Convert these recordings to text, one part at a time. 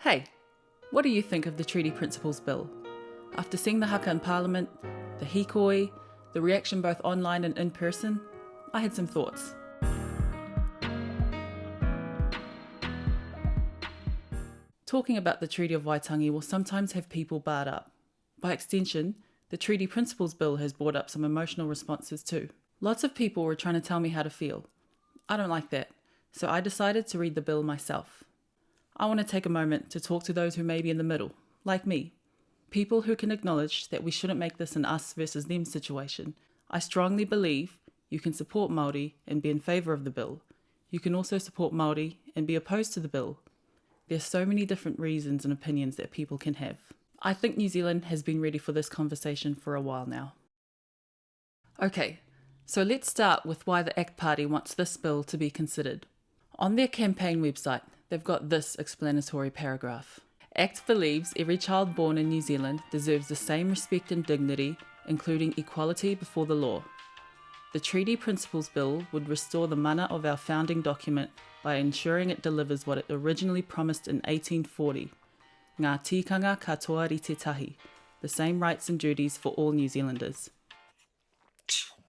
Hey, what do you think of the Treaty Principles Bill? After seeing the haka in Parliament, the Hikoi, the reaction both online and in person, I had some thoughts. Talking about the Treaty of Waitangi will sometimes have people barred up. By extension, the Treaty Principles Bill has brought up some emotional responses too. Lots of people were trying to tell me how to feel. I don't like that, so I decided to read the bill myself. I want to take a moment to talk to those who may be in the middle, like me. People who can acknowledge that we shouldn't make this an us versus them situation. I strongly believe you can support Māori and be in favour of the bill. You can also support Māori and be opposed to the bill. There's so many different reasons and opinions that people can have. I think New Zealand has been ready for this conversation for a while now. Okay, so let's start with why the ACT Party wants this bill to be considered. On their campaign website, they've got this explanatory paragraph. ACT believes every child born in New Zealand deserves the same respect and dignity, including equality before the law. The Treaty Principles Bill would restore the mana of our founding document by ensuring it delivers what it originally promised in 1840, ngā tikanga katoa rite tahi, the same rights and duties for all New Zealanders.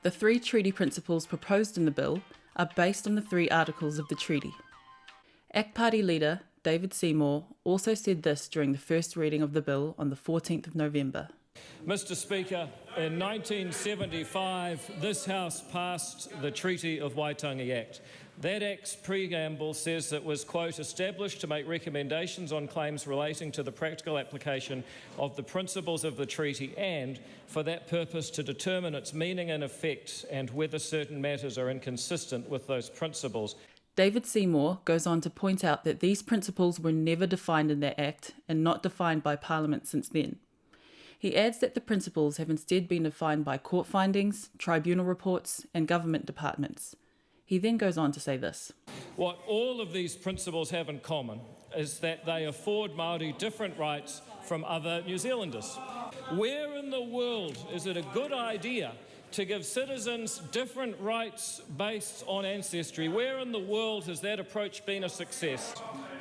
The 3 treaty principles proposed in the bill are based on the 3 articles of the treaty. ACT Party leader David Seymour also said this during the first reading of the bill on the 14th of November. Mr. Speaker, in 1975, this House passed the Treaty of Waitangi Act. That Act's preamble says that it was, quote, established to make recommendations on claims relating to the practical application of the principles of the treaty and, for that purpose, to determine its meaning and effect and whether certain matters are inconsistent with those principles. David Seymour goes on to point out that these principles were never defined in that Act and not defined by Parliament since then. He adds that the principles have instead been defined by court findings, tribunal reports, and government departments. He then goes on to say this. What all of these principles have in common is that they afford Māori different rights from other New Zealanders. Where in the world is it a good idea to give citizens different rights based on ancestry? Where in the world has that approach been a success?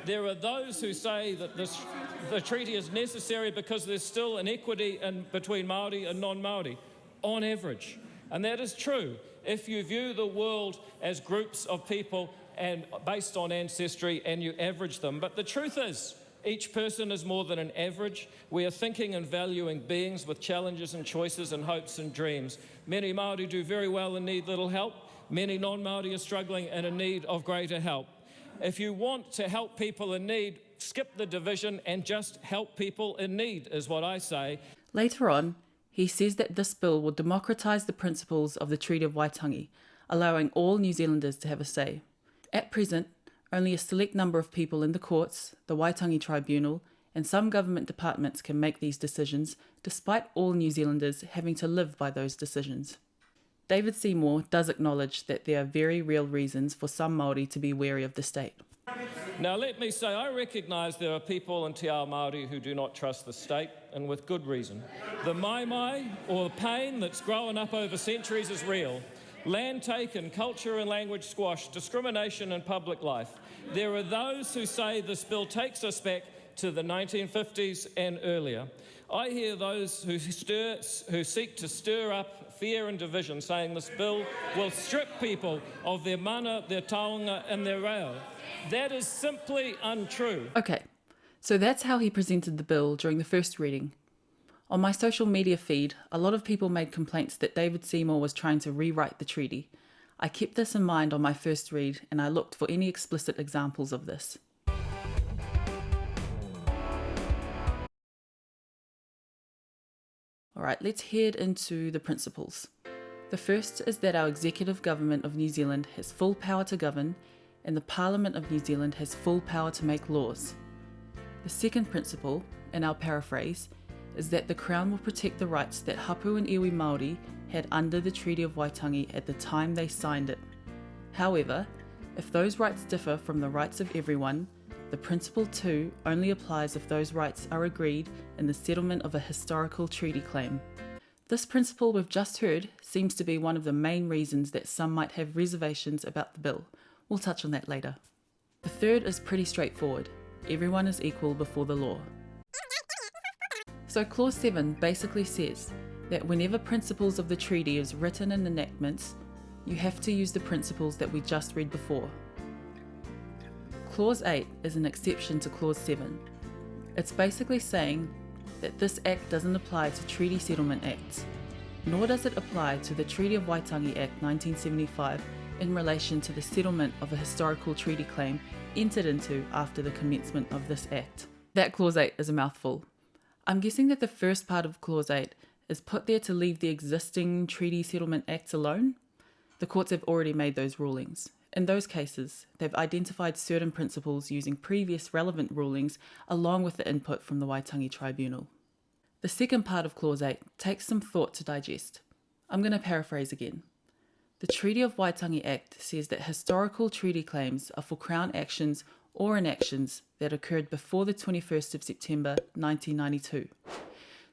There are those who say that the treaty is necessary because there's still inequity between Māori and non-Māori, on average. And that is true if you view the world as groups of people and based on ancestry and you average them. But the truth is, each person is more than an average. We are thinking and valuing beings with challenges and choices and hopes and dreams. Many Māori do very well and need little help. Many non-Māori are struggling and in need of greater help. If you want to help people in need, skip the division and just help people in need, is what I say. Later on, he says that this bill will democratise the principles of the Treaty of Waitangi, allowing all New Zealanders to have a say. At present, only a select number of people in the courts, the Waitangi Tribunal, and some government departments can make these decisions, despite all New Zealanders having to live by those decisions. David Seymour does acknowledge that there are very real reasons for some Māori to be wary of the state. Now let me say, I recognise there are people in Te Ao Māori who do not trust the state, and with good reason. The mai, or the pain that's grown up over centuries, is real. Land taken, culture and language squashed, discrimination in public life. There are those who say this bill takes us back to the 1950s and earlier. I hear those who seek to stir up fear and division, saying this bill will strip people of their mana, their taonga and their reo. That is simply untrue. Okay, so that's how he presented the bill during the first reading. On my social media feed, a lot of people made complaints that David Seymour was trying to rewrite the treaty. I kept this in mind on my first read and I looked for any explicit examples of this. Alright, let's head into the principles. The first is that our executive government of New Zealand has full power to govern and the Parliament of New Zealand has full power to make laws. The second principle, in our paraphrase, is that the Crown will protect the rights that hapu and iwi Māori had under the Treaty of Waitangi at the time they signed it. However, if those rights differ from the rights of everyone, the Principle 2 only applies if those rights are agreed in the settlement of a historical treaty claim. This principle we've just heard seems to be one of the main reasons that some might have reservations about the bill. We'll touch on that later. The third is pretty straightforward. everyone is equal before the law. So Clause 7 basically says that whenever principles of the treaty is written in enactments, you have to use the principles that we just read before. Clause 8 is an exception to Clause 7. It's basically saying that this act doesn't apply to treaty settlement acts, nor does it apply to the Treaty of Waitangi Act 1975 in relation to the settlement of a historical treaty claim entered into after the commencement of this act. That Clause 8 is a mouthful. I'm guessing that the first part of Clause 8 is put there to leave the existing treaty settlement acts alone. The courts have already made those rulings. In those cases, they've identified certain principles using previous relevant rulings along with the input from the Waitangi Tribunal. The second part of Clause 8 takes some thought to digest. I'm going to paraphrase again. The Treaty of Waitangi Act says that historical treaty claims are for Crown actions or inactions that occurred before the 21st of September 1992.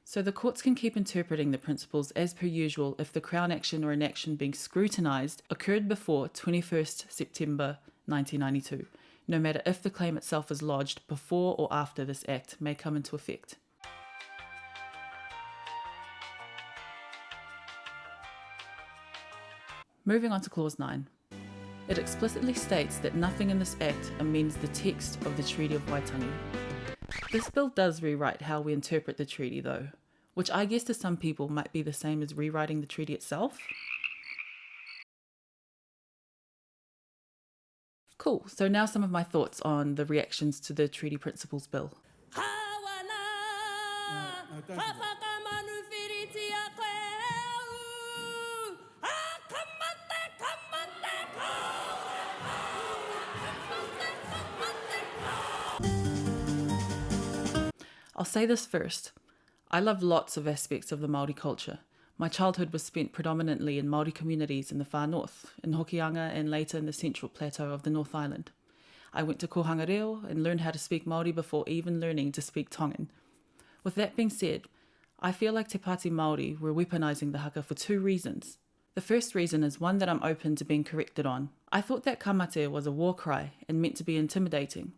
So the courts can keep interpreting the principles as per usual if the Crown action or inaction being scrutinised occurred before 21st September 1992, no matter if the claim itself is lodged before or after this act may come into effect. Moving on to Clause 9. It explicitly states that nothing in this act amends the text of the Treaty of Waitangi. This bill does rewrite how we interpret the treaty though, which I guess to some people might be the same as rewriting the treaty itself. Cool, so now some of my thoughts on the reactions to the Treaty Principles Bill. I'll say this first. I love lots of aspects of the Māori culture. My childhood was spent predominantly in Māori communities in the far north, in Hokianga and later in the central plateau of the North Island. I went to Kohanga Reo and learned how to speak Māori before even learning to speak Tongan. With that being said, I feel like Te Pāti Māori were weaponising the haka for two reasons. The first reason is one that I'm open to being corrected on. I thought that kamate was a war cry and meant to be intimidating.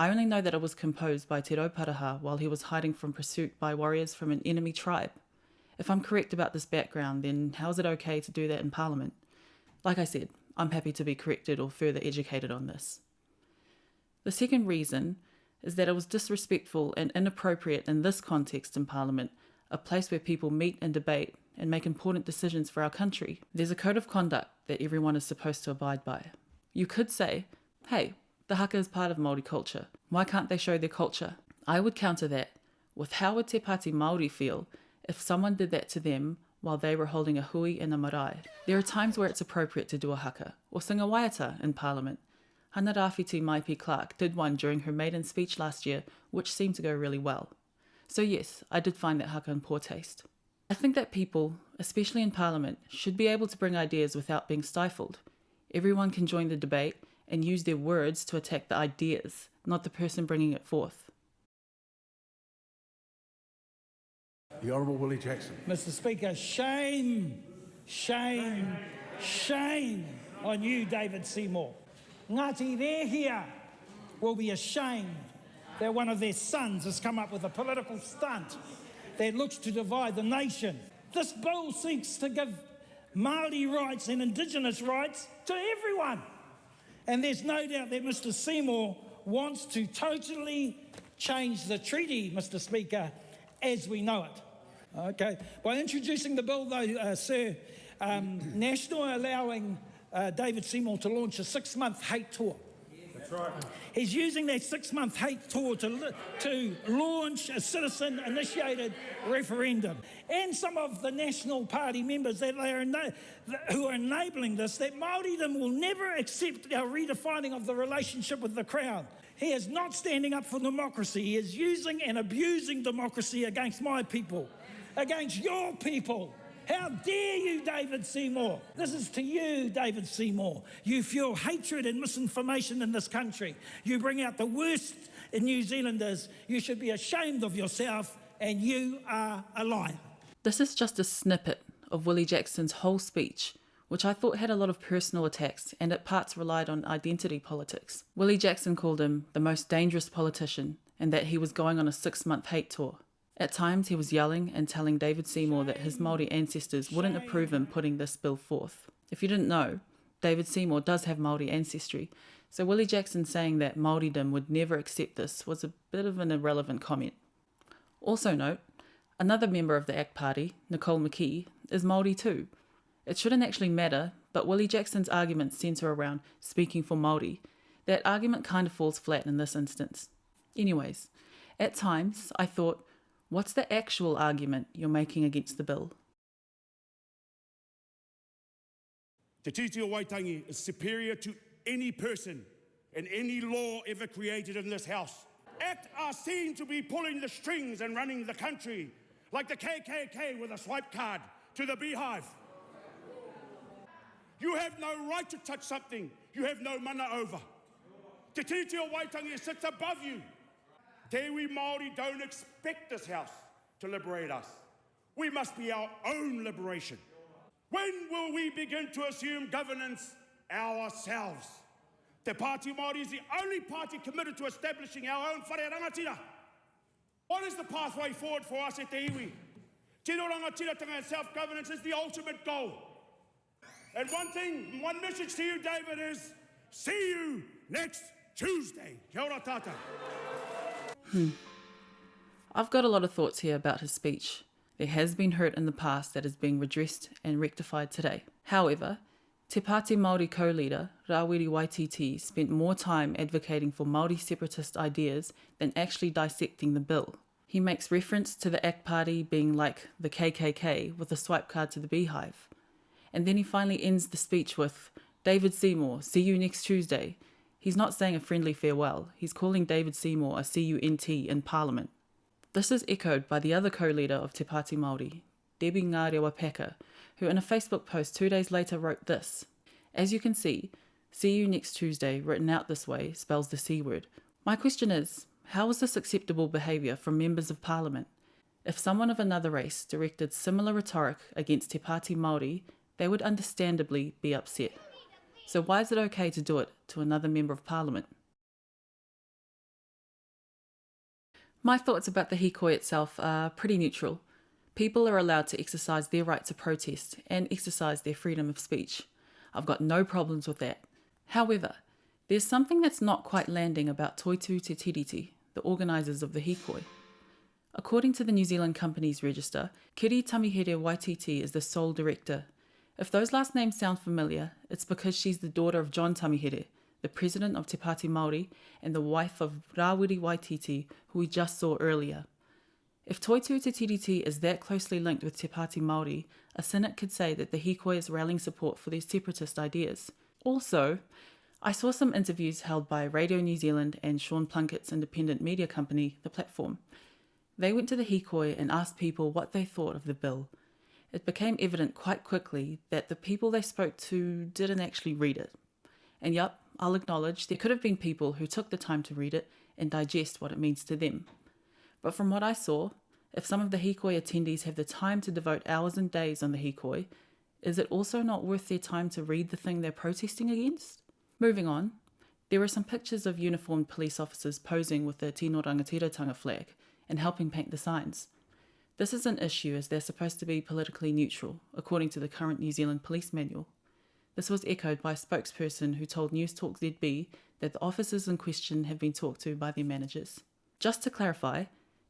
I only know that it was composed by Te Rauparaha while he was hiding from pursuit by warriors from an enemy tribe. If I'm correct about this background, then how is it okay to do that in Parliament? Like I said, I'm happy to be corrected or further educated on this. The second reason is that it was disrespectful and inappropriate in this context in Parliament, a place where people meet and debate and make important decisions for our country. There's a code of conduct that everyone is supposed to abide by. You could say, hey, the haka is part of Māori culture. Why can't they show their culture? I would counter that with how would Te Pāti Māori feel if someone did that to them while they were holding a hui and a marae. There are times where it's appropriate to do a haka or sing a waiata in Parliament. Hana-Rāwhiti Maipi Clarke did one during her maiden speech last year, which seemed to go really well. So yes, I did find that haka in poor taste. I think that people, especially in Parliament, should be able to bring ideas without being stifled. Everyone can join the debate and use their words to attack the ideas, not the person bringing it forth. The Honourable Willie Jackson. Mr. Speaker, shame, shame, shame on you, David Seymour. Ngāti Rehia will be ashamed that one of their sons has come up with a political stunt that looks to divide the nation. This bill seeks to give Māori rights and Indigenous rights to everyone. And there's no doubt that Mr. Seymour wants to totally change the treaty, Mr. Speaker, as we know it. Okay. By introducing the bill, though, Sir, National are allowing David Seymour to launch a 6-month hate tour. That's right. He's using that 6-month hate tour to launch a citizen-initiated referendum. And some of the National Party members that they are who are enabling this, that Māoridom will never accept our redefining of the relationship with the Crown. He is not standing up for democracy. He is using and abusing democracy against my people, against your people. How dare you, David Seymour? This is to you, David Seymour. You fuel hatred and misinformation in this country. You bring out the worst in New Zealanders. You should be ashamed of yourself, and you are a liar. This is just a snippet of Willie Jackson's whole speech, which I thought had a lot of personal attacks and at parts relied on identity politics. Willie Jackson called him the most dangerous politician and that he was going on a 6-month hate tour. At times he was yelling and telling David Seymour that his Māori ancestors wouldn't approve him putting this bill forth. If you didn't know, David Seymour does have Māori ancestry, so Willie Jackson saying that Māoridom would never accept this was a bit of an irrelevant comment. Also note, another member of the ACT Party, Nicole McKee, is Māori too. It shouldn't actually matter, but Willie Jackson's arguments centre around speaking for Māori. That argument kind of falls flat in this instance. Anyways, at times I thought, what's the actual argument you're making against the bill? Te Tiriti o Waitangi is superior to any person and any law ever created in this house. ACT are seen to be pulling the strings and running the country like the KKK with a swipe card to the beehive. You have no right to touch something you have no mana over. Te Tiriti o Waitangi sits above you. Te iwi Māori don't expect this house to liberate us. We must be our own liberation. When will we begin to assume governance ourselves? Te Pāti Māori is the only party committed to establishing our own whare rangatira. What is the pathway forward for us at te iwi? Tino rangatiratanga and self-governance is the ultimate goal. And one message to you, David, is see you next Tuesday. Kia ora tata. I've got a lot of thoughts here about his speech. There has been hurt in the past that is being redressed and rectified today. However, Te Pāti Māori co-leader Rawiri Waititi spent more time advocating for Māori separatist ideas than actually dissecting the bill. He makes reference to the ACT Party being like the KKK with a swipe card to the beehive. And then he finally ends the speech with, David Seymour, see you next Tuesday. He's not saying a friendly farewell, he's calling David Seymour a CUNT in Parliament. This is echoed by the other co-leader of Te Pāti Māori, Debbie Ngārewa-Peka, who in a Facebook post 2 days later wrote this. As you can see you next Tuesday written out this way spells the C word. My question is, how is this acceptable behaviour from members of Parliament? If someone of another race directed similar rhetoric against Te Pāti Māori, they would understandably be upset. So why is it okay to do it to another member of Parliament? My thoughts about the Hikoi itself are pretty neutral. People are allowed to exercise their right to protest and exercise their freedom of speech. I've got no problems with that. However, there's something that's not quite landing about Toitu te Tiriti, the organisers of the Hikoi. According to the New Zealand Companies Register, Kiri Tamihere Waititi is the sole director. If those last names sound familiar, it's because she's the daughter of John Tamihere, the president of Te Pāti Māori and the wife of Rawiri Waititi, who we just saw earlier. If Toitu te Tiriti is that closely linked with Te Pāti Māori, a cynic could say that the Hikoi is rallying support for these separatist ideas. Also, I saw some interviews held by Radio New Zealand and Sean Plunkett's independent media company, The Platform. They went to the Hikoi and asked people what they thought of the bill. It became evident quite quickly that the people they spoke to didn't actually read it. And yup, I'll acknowledge there could have been people who took the time to read it and digest what it means to them. But from what I saw, if some of the Hikoi attendees have the time to devote hours and days on the Hikoi, is it also not worth their time to read the thing they're protesting against? Moving on, there are some pictures of uniformed police officers posing with the Tino Rangatiratanga flag and helping paint the signs. This is an issue as they're supposed to be politically neutral, according to the current New Zealand Police Manual. This was echoed by a spokesperson who told News Talk ZB that the officers in question have been talked to by their managers. Just to clarify,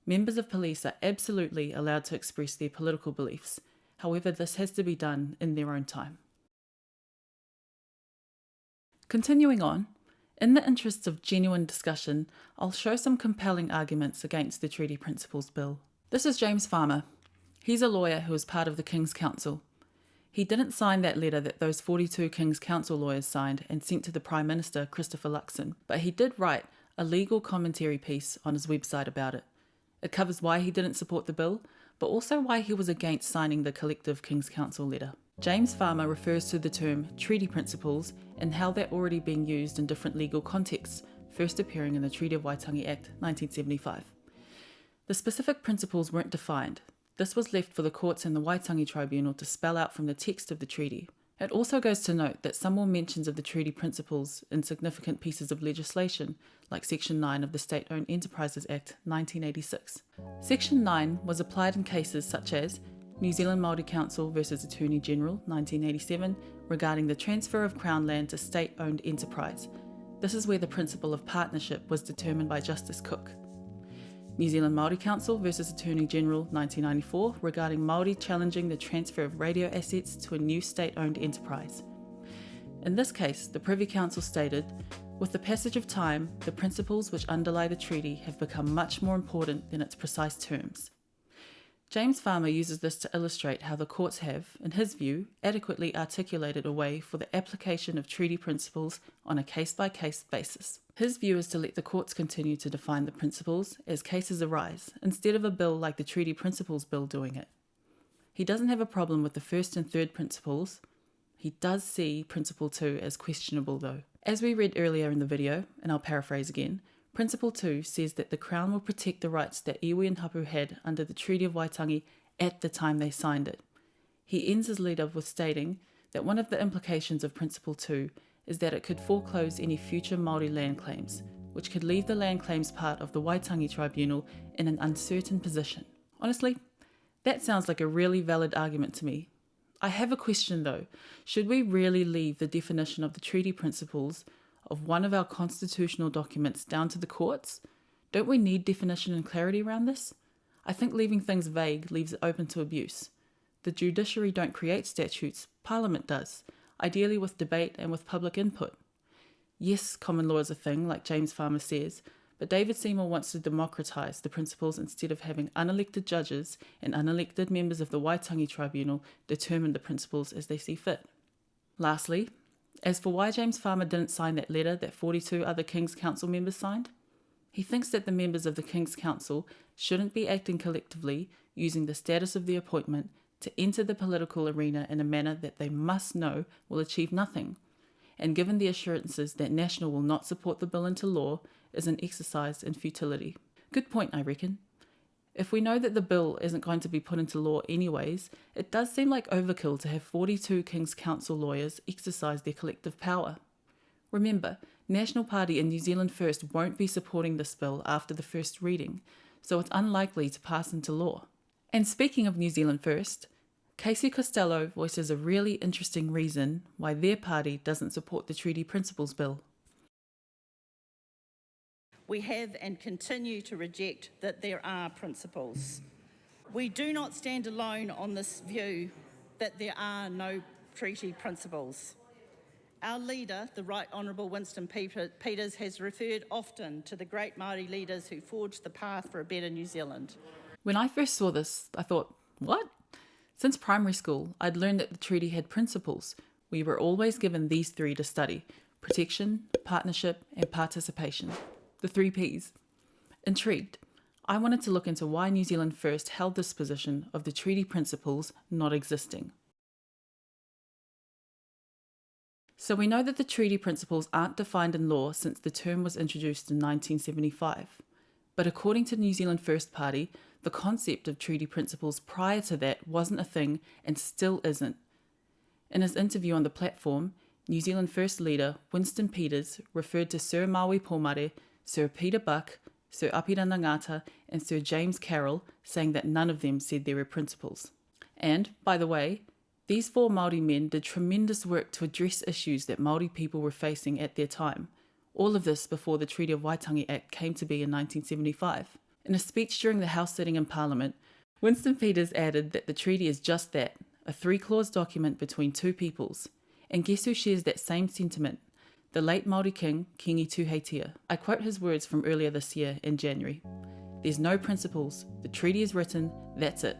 members of police are absolutely allowed to express their political beliefs. However, this has to be done in their own time. Continuing on, in the interests of genuine discussion, I'll show some compelling arguments against the Treaty Principles Bill. This is James Farmer. He's a lawyer who is part of the King's Council. He didn't sign that letter that those 42 King's Council lawyers signed and sent to the Prime Minister, Christopher Luxon, but he did write a legal commentary piece on his website about it. It covers why he didn't support the bill, but also why he was against signing the collective King's Council letter. James Farmer refers to the term treaty principles and how they're already being used in different legal contexts, first appearing in the Treaty of Waitangi Act 1975. The specific principles weren't defined. This was left for the courts and the Waitangi Tribunal to spell out from the text of the treaty, It also goes to note that some more mentions of the treaty principles in significant pieces of legislation, like Section 9 of the State-Owned Enterprises Act 1986. Section 9 was applied in cases such as New Zealand Māori Council versus Attorney General 1987 regarding the transfer of Crown land to state-owned enterprise. This is where the principle of partnership was determined by Justice Cook. New Zealand Māori Council versus Attorney General 1994 regarding Māori challenging the transfer of radio assets to a new state-owned enterprise. In this case, the Privy Council stated, with the passage of time, the principles which underlie the treaty have become much more important than its precise terms. James Farmer uses this to illustrate how the courts have, in his view, adequately articulated a way for the application of treaty principles on a case-by-case basis. His view is to let the courts continue to define the principles as cases arise, instead of a bill like the Treaty Principles Bill doing it. He doesn't have a problem with the first and third principles. He does see Principle 2 as questionable though. As we read earlier in the video, and I'll paraphrase again, Principle 2 says that the Crown will protect the rights that iwi and hapu had under the Treaty of Waitangi at the time they signed it. He ends his letter with stating that one of the implications of Principle 2 is that it could foreclose any future Māori land claims, which could leave the land claims part of the Waitangi Tribunal in an uncertain position. Honestly, that sounds like a really valid argument to me. I have a question though. Should we really leave the definition of the treaty principles of one of our constitutional documents down to the courts? Don't we need definition and clarity around this? I think leaving things vague leaves it open to abuse. The judiciary don't create statutes, Parliament does, ideally with debate and with public input. Yes, common law is a thing, like James Farmer says, but David Seymour wants to democratise the principles instead of having unelected judges and unelected members of the Waitangi Tribunal determine the principles as they see fit. Lastly, as for why James Farmer didn't sign that letter that 42 other King's Council members signed, he thinks that the members of the King's Council shouldn't be acting collectively using the status of the appointment to enter the political arena in a manner that they must know will achieve nothing, and given the assurances that National will not support the bill into law, is an exercise in futility. Good point, I reckon. If we know that the bill isn't going to be put into law anyways, it does seem like overkill to have 42 King's Council lawyers exercise their collective power. Remember, National Party and New Zealand First won't be supporting this bill after the first reading, so it's unlikely to pass into law. And speaking of New Zealand First, Casey Costello voices a really interesting reason why their party doesn't support the Treaty Principles Bill. We have and continue to reject that there are principles. We do not stand alone on this view that there are no treaty principles. Our leader, the Right Honourable Winston Peters, has referred often to the great Māori leaders who forged the path for a better New Zealand. When I first saw this, I thought, what? Since primary school, I'd learned that the treaty had principles. We were always given these three to study: protection, partnership, and participation. The 3 Ps. Intrigued, I wanted to look into why New Zealand First held this position of the treaty principles not existing. So we know that the treaty principles aren't defined in law since the term was introduced in 1975. But according to New Zealand First Party, the concept of treaty principles prior to that wasn't a thing and still isn't. In his interview on the platform, New Zealand First leader Winston Peters referred to Sir Maui Pomare, Sir Peter Buck, Sir Apira Ngata, and Sir James Carroll, saying that none of them said there were principles. And, by the way, these 4 Māori men did tremendous work to address issues that Māori people were facing at their time. All of this before the Treaty of Waitangi Act came to be in 1975. In a speech during the House sitting in Parliament, Winston Peters added that the treaty is just that, a 3-clause document between 2 peoples. And guess who shares that same sentiment? The late Māori king, Kingi Tuheitia. I quote his words from earlier this year in January. There's no principles. The treaty is written. That's it.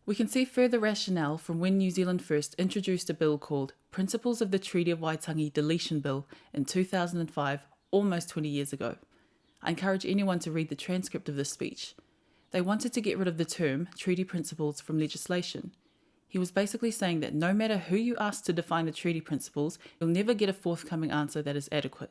We can see further rationale from when New Zealand First introduced a bill called Principles of the Treaty of Waitangi Deletion Bill in 2005, almost 20 years ago. I encourage anyone to read the transcript of this speech. They wanted to get rid of the term treaty principles from legislation. He was basically saying that no matter who you ask to define the treaty principles, you'll never get a forthcoming answer that is adequate.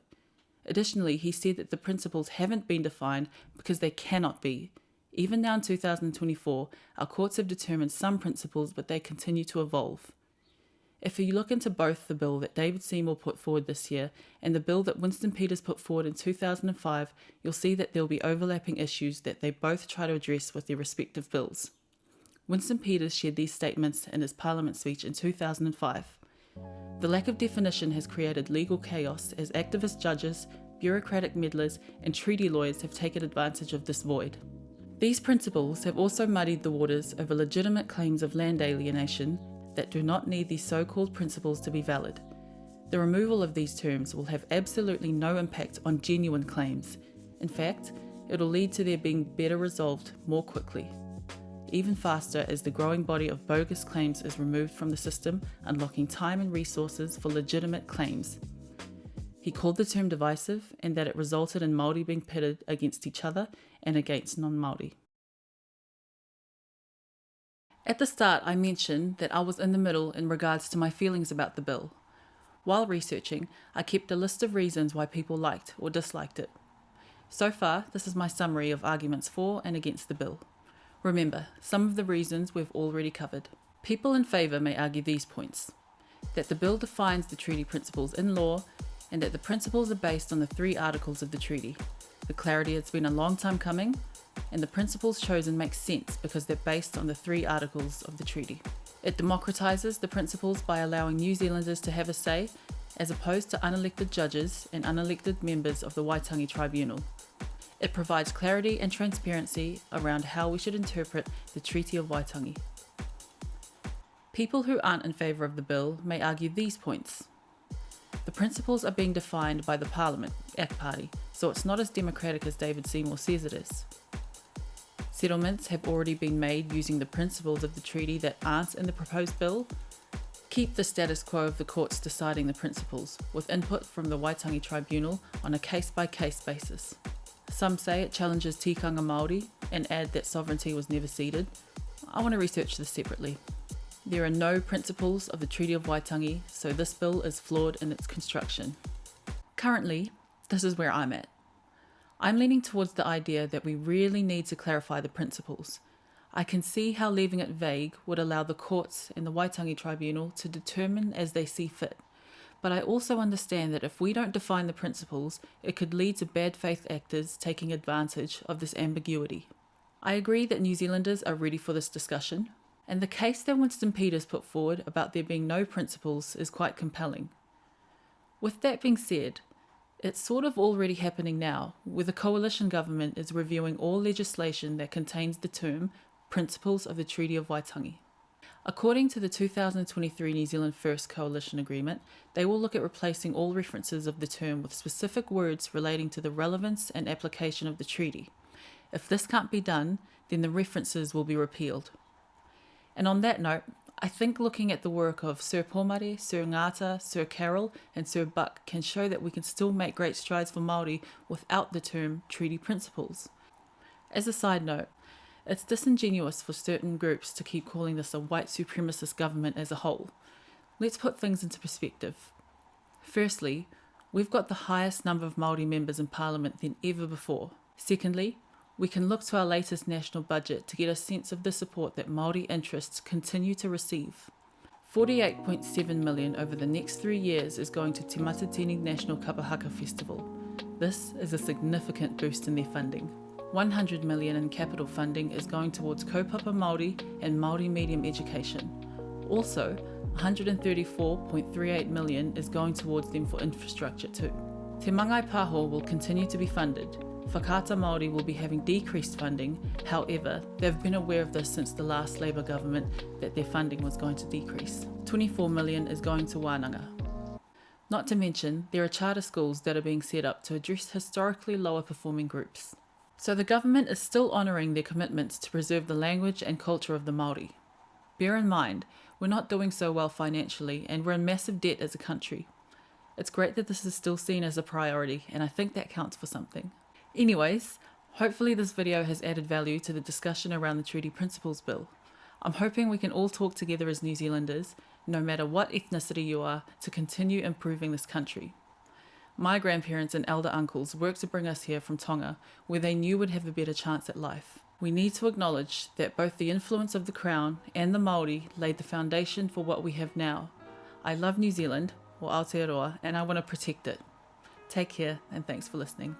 Additionally, he said that the principles haven't been defined because they cannot be. Even now in 2024, our courts have determined some principles, but they continue to evolve. If you look into both the bill that David Seymour put forward this year and the bill that Winston Peters put forward in 2005, you'll see that there'll be overlapping issues that they both try to address with their respective bills. Winston Peters shared these statements in his Parliament speech in 2005. The lack of definition has created legal chaos as activist judges, bureaucratic meddlers, and treaty lawyers have taken advantage of this void. These principles have also muddied the waters over legitimate claims of land alienation that do not need these so-called principles to be valid. The removal of these terms will have absolutely no impact on genuine claims. In fact, it'll lead to their being better resolved more quickly, even faster as the growing body of bogus claims is removed from the system, unlocking time and resources for legitimate claims. He called the term divisive and that it resulted in Māori being pitted against each other and against non-Māori. At the start, I mentioned that I was in the middle in regards to my feelings about the bill. While researching, I kept a list of reasons why people liked or disliked it. So far, this is my summary of arguments for and against the bill. Remember, some of the reasons we've already covered. People in favour may argue these points: that the bill defines the treaty principles in law, and that the principles are based on the 3 articles of the treaty. The clarity has been a long time coming, and the principles chosen make sense because they're based on the 3 articles of the treaty. It democratises the principles by allowing New Zealanders to have a say, as opposed to unelected judges and unelected members of the Waitangi Tribunal. It provides clarity and transparency around how we should interpret the Treaty of Waitangi. People who aren't in favour of the bill may argue these points. The principles are being defined by the Parliament, Pāti, so it's not as democratic as David Seymour says it is. Settlements have already been made using the principles of the treaty that aren't in the proposed bill. Keep the status quo of the courts deciding the principles, with input from the Waitangi Tribunal on a case-by-case basis. Some say it challenges tikanga Māori and add that sovereignty was never ceded. I want to research this separately. There are no principles of the Treaty of Waitangi, so this bill is flawed in its construction. Currently, this is where I'm at. I'm leaning towards the idea that we really need to clarify the principles. I can see how leaving it vague would allow the courts and the Waitangi Tribunal to determine as they see fit. But I also understand that if we don't define the principles, it could lead to bad faith actors taking advantage of this ambiguity. I agree that New Zealanders are ready for this discussion, and the case that Winston Peters put forward about there being no principles is quite compelling. With that being said, it's sort of already happening now, where the coalition government is reviewing all legislation that contains the term Principles of the Treaty of Waitangi. According to the 2023 New Zealand First Coalition Agreement, they will look at replacing all references of the term with specific words relating to the relevance and application of the treaty. If this can't be done, then the references will be repealed. And on that note, I think looking at the work of Sir Pomare, Sir Ngata, Sir Carroll and Sir Buck can show that we can still make great strides for Māori without the term treaty principles. As a side note, it's disingenuous for certain groups to keep calling this a white supremacist government as a whole. Let's put things into perspective. Firstly, we've got the highest number of Māori members in Parliament than ever before. Secondly, we can look to our latest national budget to get a sense of the support that Māori interests continue to receive. 48.7 million over the next 3 years is going to Te Matatini National Kapahaka Festival. This is a significant boost in their funding. 100 million in capital funding is going towards kaupapa Māori and Māori medium education. Also, 134.38 million is going towards them for infrastructure too. Te Mangai Pāho will continue to be funded. Whakaata Māori will be having decreased funding, however, they've been aware of this since the last Labour government that their funding was going to decrease. 24 million is going to Wānanga. Not to mention, there are charter schools that are being set up to address historically lower performing groups. So the government is still honouring their commitments to preserve the language and culture of the Māori. Bear in mind, we're not doing so well financially and we're in massive debt as a country. It's great that this is still seen as a priority and I think that counts for something. Anyways, hopefully this video has added value to the discussion around the Treaty Principles Bill. I'm hoping we can all talk together as New Zealanders, no matter what ethnicity you are, to continue improving this country. My grandparents and elder uncles worked to bring us here from Tonga, where they knew we'd have a better chance at life. We need to acknowledge that both the influence of the Crown and the Māori laid the foundation for what we have now. I love New Zealand, or Aotearoa, and I want to protect it. Take care, and thanks for listening.